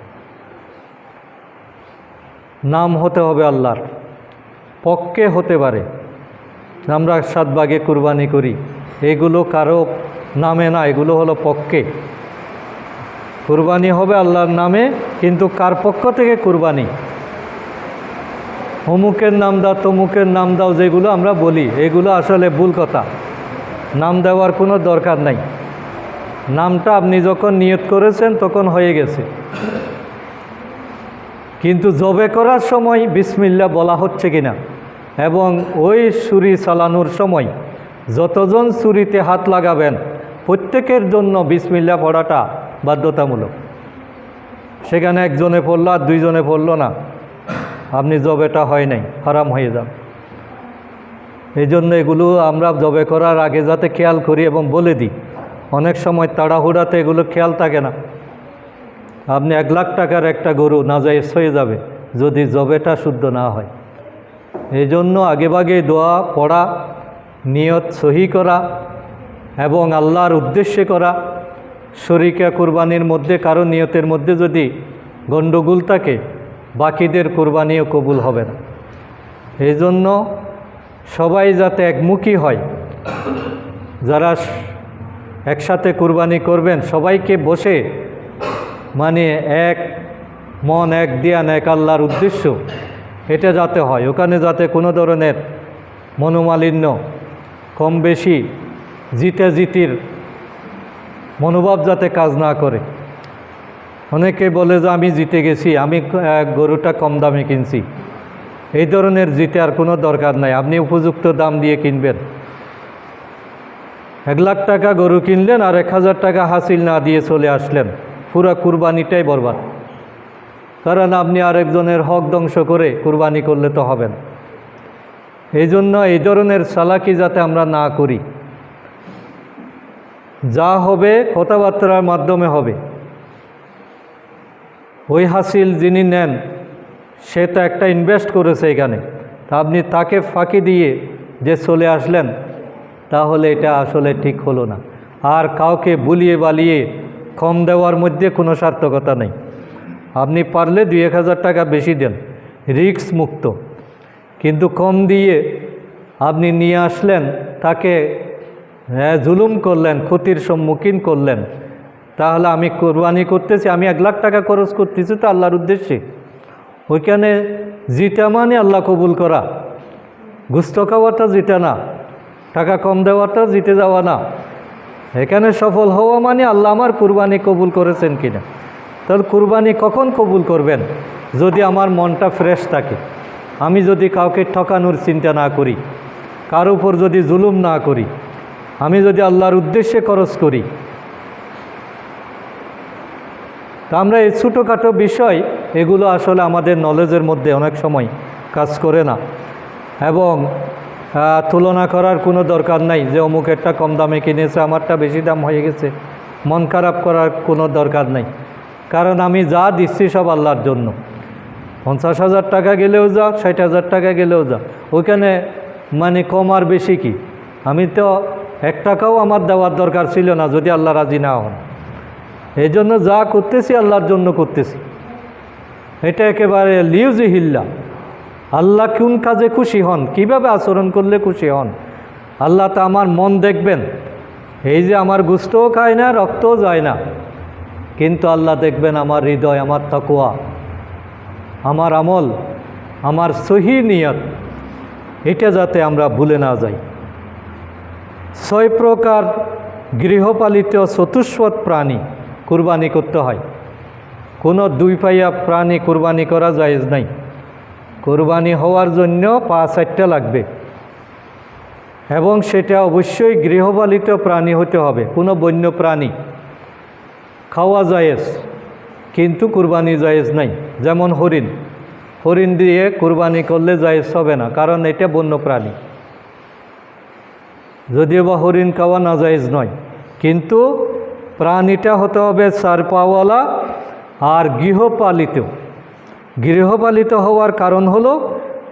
নাম হতে হবে আল্লাহর পক্ষে হতে পারে। আমরা 7 ভাগে কুরবানি করি, এগুলো কারো নামে না, এগুলো হলো পক্ষে। কুরবানি হবে আল্লাহর নামে, কিন্তু কার পক্ষ থেকে কুরবানি? অমুকের নাম দাও, তমুকের নাম দাও, যেগুলো আমরা বলি এগুলো আসলে ভুল কথা। নাম দেওয়ার কোনো দরকার নাই। নামটা আপনি যখন নিয়ত করেছেন তখন হয়ে গেছে। কিন্তু জবে করার সময় বিসমিল্লাহ বলা হচ্ছে কিনা, এবং ওই ছুরি চালানোর সময় যতজন ছুরিতে হাত লাগাবেন প্রত্যেকের জন্য বিসমিল্লাহ পড়াটা বাধ্যতামূলক। সেখানে একজনে পড়ল আর দুইজনে পড়ল না, আপনি জবেটা হয় নাই, হারাম হয়ে যান। এই জন্য এগুলো আমরা জবে করার আগে যাতে খেয়াল করি এবং বলে দিই। অনেক সময় তাড়াহুড়াতে এগুলো খেয়াল থাকে না, আপনি 1 লাখ টাকার একটা গরু নাজায়েজ হয়ে যাবে যদি জবেটা শুদ্ধ না হয়। এই জন্য আগেভাগে দোয়া পড়া, নিয়ত সহি করা এবং আল্লাহর উদ্দেশ্যে করা। শরীকা কুরবানির মধ্যে কারো নিয়তের মধ্যে যদি গণ্ডগোল থাকে, বাকিদের কুরবানিও কবুল হবে না। এই জন্য সবাই যাতে একমুখী হয়, যারা একসাথে কুরবানি করবেন সবাইকে বসে মানে এক মন, এক দিয়ান, এক আল্লাহর উদ্দেশ্য, এটা যাতে হয়। ওখানে যাতে কোনো ধরনের মনোমালিন্য, কম বেশি জিতাজিতির মনোভাব যাতে কাজ না করে। অনেকে বলে যে আমি জিতে গেছি, আমি গরুটা কম দামে কিনছি। এই ধরনের জিতার কোনো দরকার নাই, আপনি উপযুক্ত দাম দিয়ে কিনবেন। 1 লাখ টাকা গরু কিনলেন আর 1000 টাকা হাসিল না দিয়ে চলে আসলেন, পুরা কুরবানিটাই বরবাদ। কারণ আপনি আরেকজনের হক ধ্বংস করে কুরবানি করলে তো হবে না। এই জন্য এই ধরনের চালাকি যাতে আমরা না করি। যা হবে কথাবার্তার মাধ্যমে হবে। ওই হাসিল যিনি নেন সে তো একটা ইনভেস্ট করেছে এখানে, তা আপনি তাকে ফাঁকি দিয়ে যে চলে আসলেন, তাহলে এটা আসলে ঠিক হলো না। আর কাউকে বুলিয়ে বালিয়ে কম দেওয়ার মধ্যে কোনো সার্থকতা নেই। আপনি পারলে 2-1000 টাকা বেশি দেন, রিস্ক মুক্ত। কিন্তু কম দিয়ে আপনি নিয়ে আসলেন, তাকে জুলুম করলেন, ক্ষতির সম্মুখীন করলেন। তাহলে আমি কোরবানি করতেছি, আমি 1 লাখ টাকা খরচ করতেছি তো আল্লাহর উদ্দেশ্যে। ওইখানে জিতা মানে আল্লাহ কবুল করা, গুস্ত খাওয়াটা জিতা না, টাকা কম দেওয়াটা জিতে যাওয়া না। এখানে সফল হওয়া মানে আল্লাহ আমার কুরবানি কবুল করেছেন কিনা। তাহলে কুরবানি কখন কবুল করবেন? যদি আমার মনটা ফ্রেশ থাকে, আমি যদি কাউকে ঠকানোর চিন্তা না করি, কার উপর যদি জুলুম না করি, আমি যদি আল্লাহর উদ্দেশ্যে খরচ করি। তা আমরা এই ছোটোখাটো বিষয়, এগুলো আসলে আমাদের নলেজের মধ্যে অনেক সময় কাজ করে না, এবং তুলনা করার কোনো দরকার নাই যে অমুকেরটা কম দামে কিনেছে, আমারটা বেশি দাম হয়ে গেছে। মন খারাপ করার কোনো দরকার নাই, কারণ আমি যা দিচ্ছি সব আল্লাহর জন্য। 50,000 টাকা গেলেও যা, 60,000 টাকা গেলেও যা, ওইখানে মানে কম আর বেশি কি? আমি তো 1 টাকাও আমার দেওয়ার দরকার ছিল না যদি আল্লাহ রাজি না হন। এই জন্য যা করতেছি আল্লাহর জন্য করতেছি। এটা একেবারে লিউজিহিল্লা। আল্লাহ কোন কাজে খুশি হন, কিভাবে আচরণ করলে খুশি হন, আল্লাহ তা আমার মন দেখবেন। এই যে আমার গোশতও খায় না, রক্তও যায় না, কিন্তু আল্লাহ দেখবেন আমার হৃদয়, আমার তাকওয়া, আমার আমল, আমার সহি নিয়ত, এটা যাতে আমরা ভুলে না যাই। 6 প্রকার গৃহপালিত চতুষ্পদ প্রাণী কুরবানি করতে হয়। কোনো 2 পাইয়া প্রাণী কুরবানি করা জায়েজ নাই। কুরবানি হওয়ার জন্য 5-8টা লাগবে, এবং সেটা অবশ্যই গৃহপালিত প্রাণী হতে হবে। কোনো বন্য প্রাণী খাওয়া জায়েজ, কিন্তু কুরবানি জায়েজ নাই। যেমন হরিণ, হরিণ দিয়ে কুরবানি করলে জায়েজ হবে না, কারণ এটা বন্য প্রাণী। যদিও বা হরিণ খাওয়া না জায়েজ নয়, কিন্তু প্রাণীটা হতে হবে 4 পাওয়ালা আর গৃহপালিত। গৃহপালিত হওয়ার কারণ হলো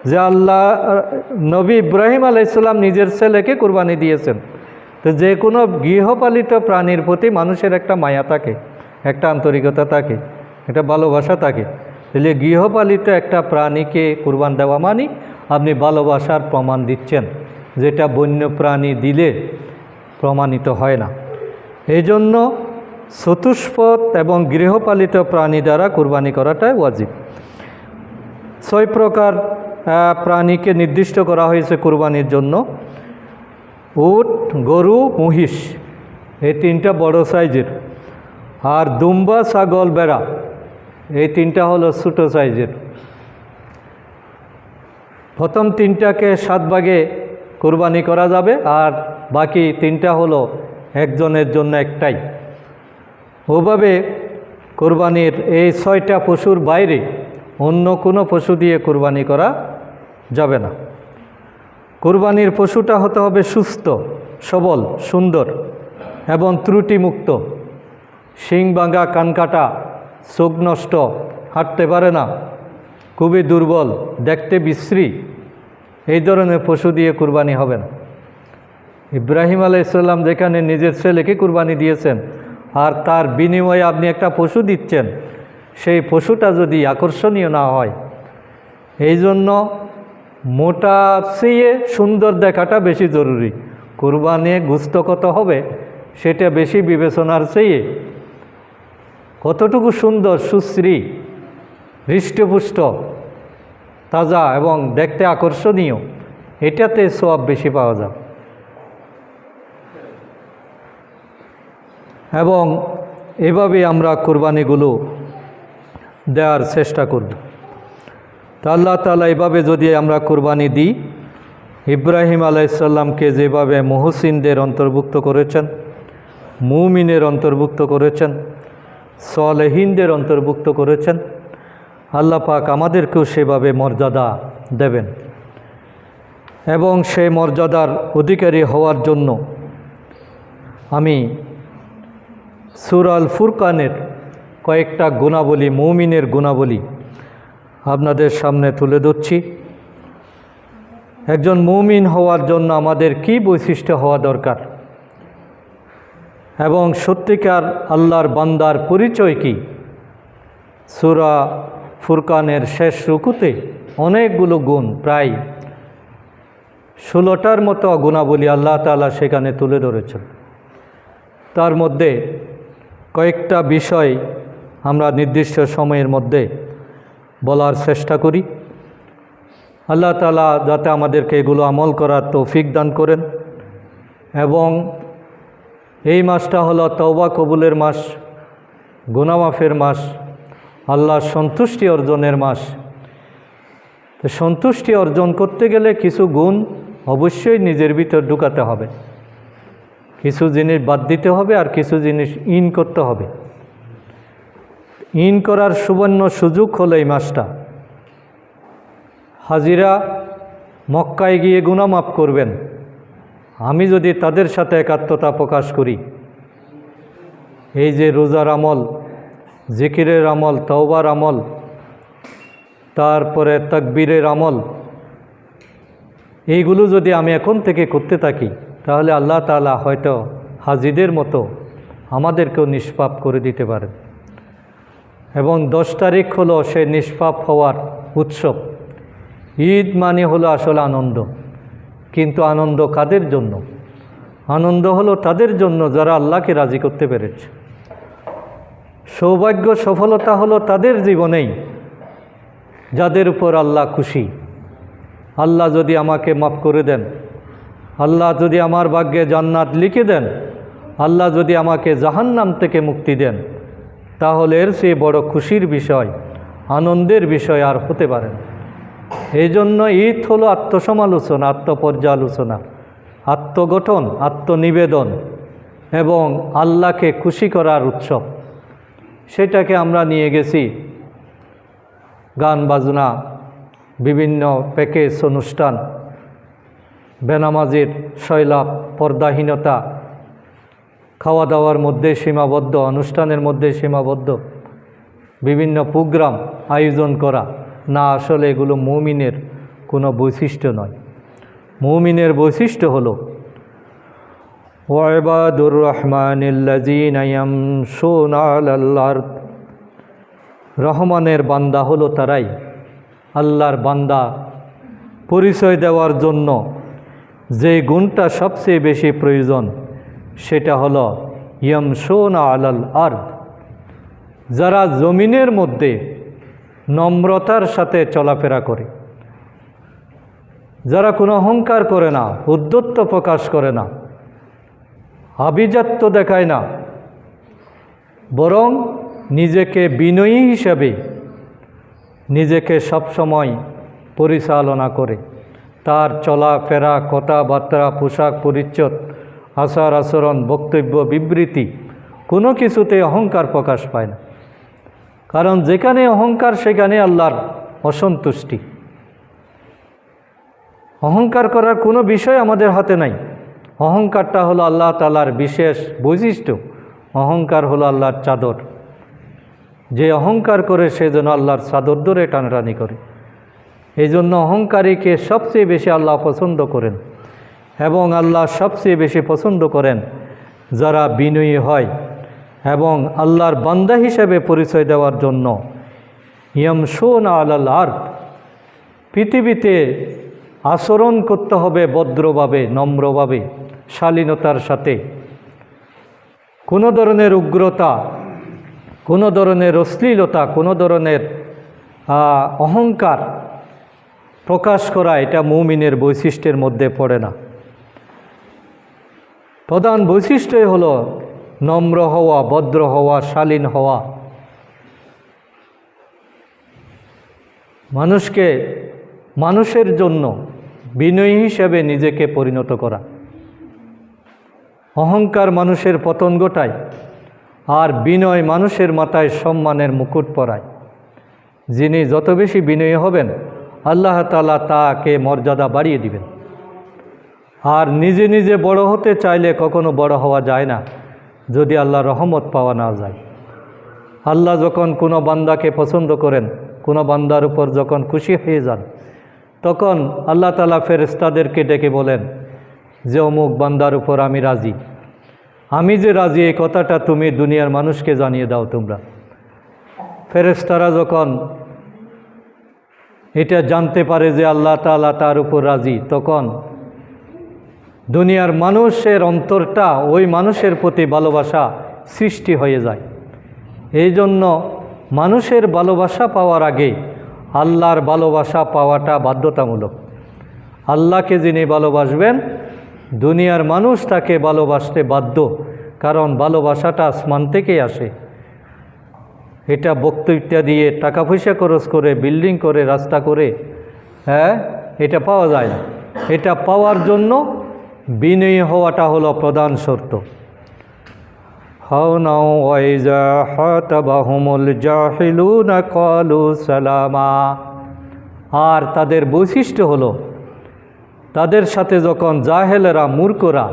যে আল্লাহ নবী ইব্রাহিম আলাইহিস সালাম নিজের ছেলেকে কুরবানি দিয়েছেন। তো যে কোনো গৃহপালিত প্রাণীর প্রতি মানুষের একটা মায়া থাকে, একটা আন্তরিকতা থাকে, একটা ভালোবাসা থাকে। তাহলে গৃহপালিত একটা প্রাণীকে কুরবান দেওয়া মানে আপনি ভালোবাসার প্রমাণ দিচ্ছেন, যেটা বন্য প্রাণী দিলে প্রমাণিত হয় না। এই জন্য চতুষ্পদ এবং গৃহপালিত প্রাণী দ্বারা কুরবানি করাটাই ওয়াজিব। 6 প্রকার প্রাণীকে নির্দিষ্ট করা হয়েছে কুরবানির জন্য। উট, গরু, মহিষ, এই 3টা বড় সাইজের, আর দুম্বা, ছাগল, বেড়া, এই তিনটা হলো ছোটো সাইজের। প্রথম তিনটাকে 7 ভাগে কুরবানি করা যাবে, আর বাকি তিনটা হলো একজনের জন্য একটাই। ওভাবে কুরবানির এই 6টা পশুর বাইরে অন্য কোনো পশু দিয়ে কুরবানি করা যাবে না। কুরবানির পশুটা হতে হবে সুস্থ, সবল, সুন্দর এবং ত্রুটিমুক্ত। শিং ভাঙা, কান কাটা, চোখ নষ্ট, হাঁটতে পারে না, খুবই দুর্বল, দেখতে বিশ্রী, এই ধরনের পশু দিয়ে কুরবানি হবে না। ইব্রাহিম আলাইহিস সালাম যেখানে নিজের ছেলেকে কুরবানি দিয়েছেন, আর তার বিনিময়ে আপনি একটা পশু দিচ্ছেন, সেই পশুটা যদি আকর্ষণীয় না হয়, এই জন্য মোটা চেয়ে সুন্দর দেখাটা বেশি জরুরি। কুরবানি গোশত কত হবে সেটা বেশি বিবেচনার চেয়ে কতটুকু সুন্দর, সুশ্রী, হৃষ্টপুষ্ট, তাজা এবং দেখতে আকর্ষণীয়, এটাতে সওয়াব বেশি পাওয়া যায়। এবং এভাবে আমরা কুরবানিগুলো দেওয়ার চেষ্টা করব। তা আল্লাহ তাআলা এভাবে যদি আমরা কুরবানি দিই, ইব্রাহিম আলাইহিস সালামকে যেভাবে মুহসিনদের অন্তর্ভুক্ত করেছেন, মুমিনের অন্তর্ভুক্ত করেছেন, সালেহিনদের অন্তর্ভুক্ত করেছেন, আল্লাহ পাক আমাদেরকেও সেভাবে মর্যাদা দেবেন। এবং সেই মর্যাদার অধিকারী হওয়ার জন্য আমি সূরা আল ফুরকানের কয়েকটা গুণাবলী, মুমিনের গুণাবলী আপনাদের সামনে তুলে ধরছি। একজন মুমিন হওয়ার জন্য আমাদের কি বৈশিষ্ট্য হওয়া দরকার এবং সত্যিকার আল্লাহর বান্দার পরিচয় কি। সূরা ফুরকানের শেষ রুকুতে অনেকগুলো গুণ, প্রায় 16টার মতো গুণাবলী আল্লাহ তাআলা সেখানে তুলে ধরেছেন। তার মধ্যে কয়েকটা বিষয় আমরা নির্দিষ্ট সময়ের মধ্যে বলার চেষ্টা করি। আল্লাহ তাআলা যাতে আমাদেরকে এগুলো আমল করার তৌফিক দান করেন। এবং এই মাসটা হলো তওবা কবুলের মাস, গুনাহ মাফের মাস, আল্লাহর সন্তুষ্টি অর্জনের মাস। তো সন্তুষ্টি অর্জন করতে গেলে কিছু গুণ অবশ্যই নিজের ভিতর ঢুকাতে হবে, কিছু জিনিস বাদ দিতে হবে, আর কিছু জিনিস ইন করতে হবে। ইন করার সুবর্ণ সুযোগ হলো এই মাসটা। হাজিরা মক্কায় গিয়ে গুনাহ মাফ করবেন, আমি যদি তাদের সাথে একাত্মতা প্রকাশ করি, এই যে রোজার আমল, জিকিরের আমল, তওবার আমল, তারপরে তাকবীরের আমল, এইগুলো যদি আমি এখন থেকে করতে থাকি, তাহলে আল্লাহ তাআলা হয়তো হাজিদের মতো আমাদেরকেও নিষ্পাপ করে দিতে পারেন। এবং 10 তারিখ হলো সে নিষ্পাপ হওয়ার উৎসব। ঈদ মানে হলো আসলে আনন্দ, কিন্তু আনন্দ কাদের জন্য? আনন্দ হলো তাদের জন্য যারা আল্লাহকে রাজি করতে পেরেছে। সৌভাগ্য, সফলতা হলো তাদের জীবনেই যাদের উপর আল্লাহ খুশি। আল্লাহ যদি আমাকে মাফ করে দেন, আল্লাহ যদি আমার ভাগ্যে জান্নাত লিখে দেন, আল্লাহ যদি আমাকে জাহান্নাম থেকে মুক্তি দেন, তাহলে এর চেয়ে বড় খুশির বিষয়, আনন্দের বিষয় আর হতে পারে না। এই জন্য ঈদ হলো আত্মসমালোচনা, আত্মপর্যালোচনা, আত্মগঠন, আত্মনিবেদন এবং আল্লাহকে খুশি করার উৎসব। সেটাকে আমরা নিয়ে গেছি গান বাজনা, বিভিন্ন প্যাকেজ অনুষ্ঠান, বেনামাজির শৈলাপ, পর্দাহীনতা, খাওয়া দাওয়ার মধ্যে সীমাবদ্ধ, অনুষ্ঠানের মধ্যে সীমাবদ্ধ, বিভিন্ন প্রোগ্রাম আয়োজন করা। না, আসলে এগুলো মুমিনের কোনো বৈশিষ্ট্য নয়। মুমিনের বৈশিষ্ট্য হলো ওয়াইবাদুর রহমানিল্লাযীনা ইয়ামশুনা আলাল আরদ, রহমানের বান্দা হলো তারাই। আল্লাহর বান্দা পরিচয় দেওয়ার জন্য যে গুণটা সবচেয়ে বেশি প্রয়োজন, সেটা হলো ইয়ামশুনা আলাল আরদ, যারা জমিনের মধ্যে নম্রতার সাথে চলাফেরা করে, যারা কোনো অহংকার করে না, উদ্ধত্ত প্রকাশ করে না, আভিজাত্য দেখায় না, বরং নিজেকে বিনয়ী হিসাবে নিজেকে সবসময় পরিচালনা করে, তার চলাফেরা, কথাবার্তা, পোশাক পরিচ্ছদ, আচার আচরণ, বক্তব্য, বিবৃতি কোনো কিছুতে অহংকার প্রকাশ পায় না। কারণ যেখানে অহংকার সেখানে আল্লাহর অসন্তুষ্টি। অহংকার করার কোনো বিষয় আমাদের হাতে নাই। অহংকারটা হলো আল্লাহ তাআলার বিশেষ বৈশিষ্ট্য। অহংকার হলো আল্লাহর চাদর। যে অহংকার করে সে যেন আল্লাহর চাদর ধরে টানাটানি করে। এই জন্য অহংকারীকে সবচেয়ে বেশি আল্লাহ পছন্দ করেন, এবং আল্লাহ সবচেয়ে বেশি পছন্দ করেন যারা বিনয়ী হয় এবং আল্লাহর বান্দা হিসেবে পরিচয় দেওয়ার জন্য ইয়ামশুনা আলাল আরদ, পৃথিবীতে আচরণ করতে হবে ভদ্রভাবে, নম্রভাবে, শালীনতার সাথে। কোনো ধরনের উগ্রতা, কোনো ধরনের অশ্লীলতা, কোনো ধরনের অহংকার প্রকাশ করা, এটা মুমিনের বৈশিষ্ট্যের মধ্যে পড়ে না। প্রধান বৈশিষ্ট্যই হলো নম্র হওয়া, ভদ্র হওয়া, শালীন হওয়া, মানুষকে মানুষের জন্য বিনয়ী হিসেবে নিজেকে পরিণত করা। অহংকার মানুষের পতন ঘটায়, আর বিনয় মানুষের মাথায় সম্মানের মুকুট পরায়। যিনি যত বেশি বিনয়ী হবেন আল্লাহ তাআলা তাকে মর্যাদা বাড়িয়ে দিবেন। আর নিজে নিজে বড় হতে চাইলে কখনো বড় হওয়া যায় না যদি আল্লাহর রহমত পাওয়া না যায়। আল্লাহ যখন কোনো বান্দাকে পছন্দ করেন, কোনো বান্দার উপর যখন খুশি হয়ে যান, তখন আল্লাহ তাআলা ফেরেশতাদেরকে ডেকে বলেন যে অমুক বান্দার উপর আমি রাজি। আমি যে রাজি এই কথাটা তুমি দুনিয়ার মানুষকে জানিয়ে দাও তোমরা। ফেরেশতারা যখন এটা জানতে পারে যে আল্লাহ তাআলা তার উপর রাজি, তখন দুনিয়ার মানুষের অন্তরটা ওই মানুষের প্রতি ভালোবাসা সৃষ্টি হয়ে যায়। এই জন্য মানুষের ভালোবাসা পাওয়ার আগে আল্লাহর ভালোবাসা পাওয়াটা বাধ্যতামূলক। আল্লাহকে যিনি ভালোবাসবেন, দুনিয়ার মানুষ তাকে ভালোবাসতে বাধ্য, কারণ ভালোবাসাটা আসমান থেকেই আসে। এটা বক্তব্য দিয়ে, টাকা পয়সা খরচ করে, বিল্ডিং করে, রাস্তা করে এটা পাওয়া যায় না। এটা পাওয়ার জন্য বিনয়ী হওয়াটা হলো প্রধান শর্ত। হাওনাও ওয়াইজা হাতাবাহুমুল জাহিলুনা ক্বালু সালামা। আর তাদের বৈশিষ্ট্য হলো, তাদের সাথে যখন জাহেলেরা, মূর্খরা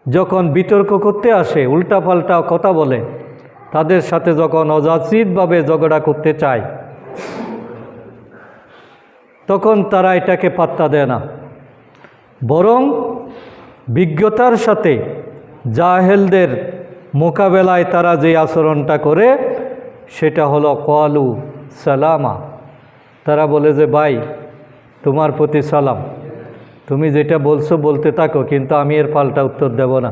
যখন বিতর্ক করতে আসে, উল্টাপাল্টা কথা বলে, তাদের সাথে যখন অযাচিতভাবে ঝগড়া করতে চায়, তখন তারা এটাকে পাত্তা দেয় না, বরং বিজ্ঞতার সাথে জাহেলদের মোকাবেলায় তারা যে আচরণটা করে সেটা হলো ক্বালু সালামা। তারা বলে যে ভাই তোমার প্রতি সালাম, তুমি যেটা বলছো বলতে থাকো, কিন্তু আমি এর পাল্টা উত্তর দেব না।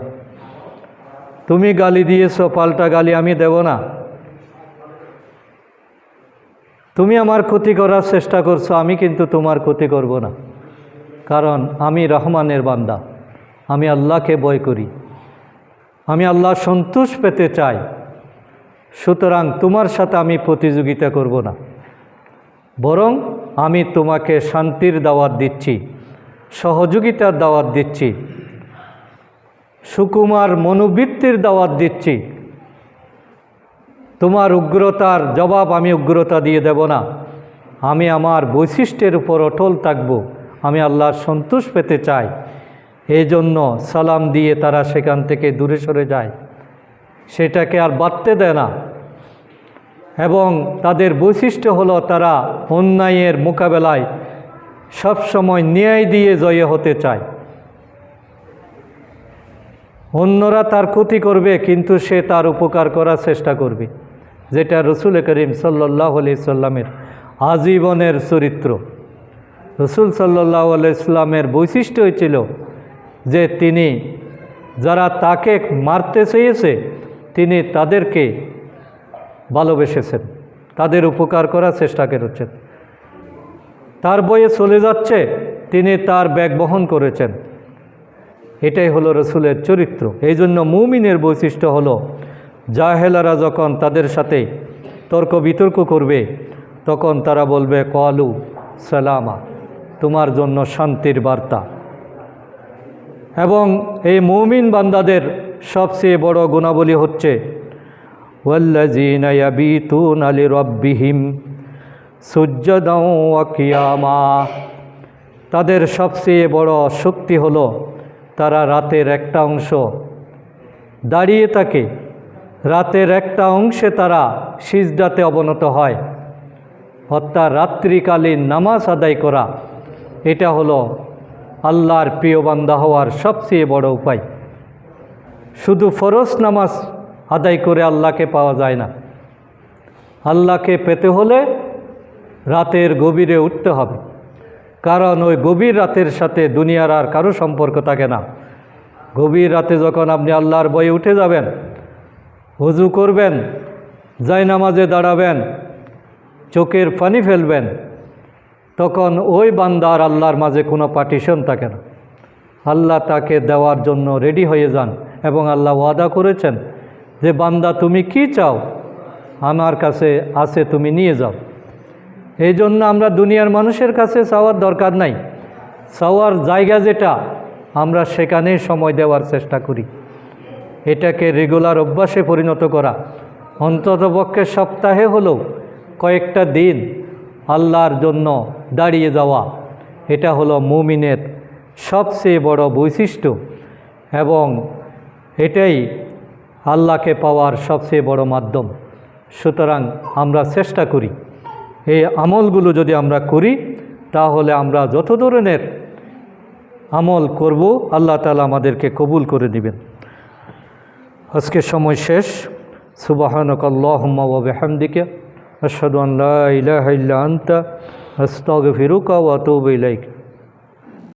তুমি গালি দিয়েছো, পাল্টা গালি আমি দেব না। তুমি আমার ক্ষতি করার চেষ্টা করছো, আমি কিন্তু তোমার ক্ষতি করব না, কারণ আমি রহমানের বান্দা, আমি আল্লাহকে ভয় করি, আমি আল্লাহ সন্তোষ পেতে চাই। সুতরাং তোমার সাথে আমি প্রতিযোগিতা করব না, বরং আমি তোমাকে শান্তির দাওয়াত দিচ্ছি, সহযোগিতার দাওয়াত দিচ্ছি, সুকুমার মনোবৃত্তির দাওয়াত দিচ্ছি। তোমার উগ্রতার জবাব আমি উগ্রতা দিয়ে দেব না। আমি আমার বৈশিষ্ট্যের উপর অটল থাকব, আমি আল্লাহর সন্তোষ পেতে চাই। এই জন্য সালাম দিয়ে তারা সেখান থেকে দূরে সরে যায়, সেটাকে আর বাড়তে দেয় না। এবং তাদের বৈশিষ্ট্য হলো তারা অন্যায়ের মোকাবেলায় সবসময় ন্যায় দিয়ে জয় হতে চায়। অন্যরা তার ক্ষতি করবে, কিন্তু সে তার উপকার করার চেষ্টা করবে, যেটা রসুল করিম সাল্লাল্লাহু আলাইহি সাল্লামের আজীবনের চরিত্র। রসুল সাল্লাল্লাহু আলাইহি সাল্লামের বৈশিষ্ট্য ছিল যে তিনি যারা তাকে মারতে চেয়েছে তিনি তাদেরকে ভালোবেসেছেন, তাদের উপকার করার চেষ্টা করেছেন। তার বয়ে চলে যাচ্ছে, তিনি তার ব্যাগ বহন করেছেন। এটাই হলো রসুলের চরিত্র। এই জন্য মুমিনের বৈশিষ্ট্য হলো জাহেলারা যখন তাদের সাথে তর্ক বিতর্ক করবে তখন তারা বলবে কলু সালামা, তোমার জন্য শান্তির বার্তা। এবং এই মুমিন বান্দাদের সবচেয়ে বড় গুণাবলী হচ্ছে ওয়াল্লাযীনা ইয়াবিতুনা লিরাব্বিহিম সুজ্জাদাও ওয়া কিয়ামা। তাদের সবচেয়ে বড় শক্তি হলো তারা রাতের একটা অংশ দাঁড়িয়ে থাকে, রাতের একটা অংশে তারা সিজদাতে অবনত হয়, অর্থাৎ রাত্রিকালীন নামাজ আদায় করা। এটা হলো আল্লাহর প্রিয় বান্দা হওয়ার সবচেয়ে বড় উপায়। শুধু ফরজ নামাজ আদায় করে আল্লাহকে পাওয়া যায় না। আল্লাহকে পেতে হলে রাতের গভীরে উঠতে হবে, কারণ ওই গভীর রাতের সাথে দুনিয়ার আর কারো সম্পর্ক থাকে না। গভীর রাতে যখন আপনি আল্লাহর ভয়ে উঠে যাবেন, ওযু করবেন, জায়নামাজে দাঁড়াবেন, চোখের পানি ফেলবেন, তখন ওই বান্দার আল্লাহর মাঝে কোনো পার্টিশন থাকে না। আল্লাহ তাকে দেওয়ার জন্য রেডি হয়ে যান এবং আল্লাহ ওয়াদা করেছেন যে বান্দা তুমি কি চাও আমার কাছে আছে, তুমি নিয়ে যাও। এই জন্য আমরা দুনিয়ার মানুষের কাছে চাওয়ার দরকার নাই। চাওয়ার জায়গা যেটা আমরা সেখানেই সময় দেওয়ার চেষ্টা করি। এটাকে রেগুলার অভ্যাসে পরিণত করা, অন্ততপক্ষে সপ্তাহে হলেও কয়েকটা দিন আল্লাহর জন্য দাঁড়িয়ে যাওয়া, এটা হলো মুমিনের সবচেয়ে বড় বৈশিষ্ট্য এবং এটাই আল্লাহকে পাওয়ার সবচেয়ে বড় মাধ্যম। সুতরাং আমরা চেষ্টা করি এই আমলগুলো যদি আমরা করি তাহলে আমরা যত ধরনের আমল করব আল্লাহ তাআলা আমাদেরকে কবুল করে দিবেন। আজকে সময় শেষ। সুবহানাকাল্লাহুম্মা ওয়া বিহামদিকা আশহাদু আন লা ইলাহা ইল্লা আনতা আস্তাগফিরুকা ওয়া আতুবু ইলাইক।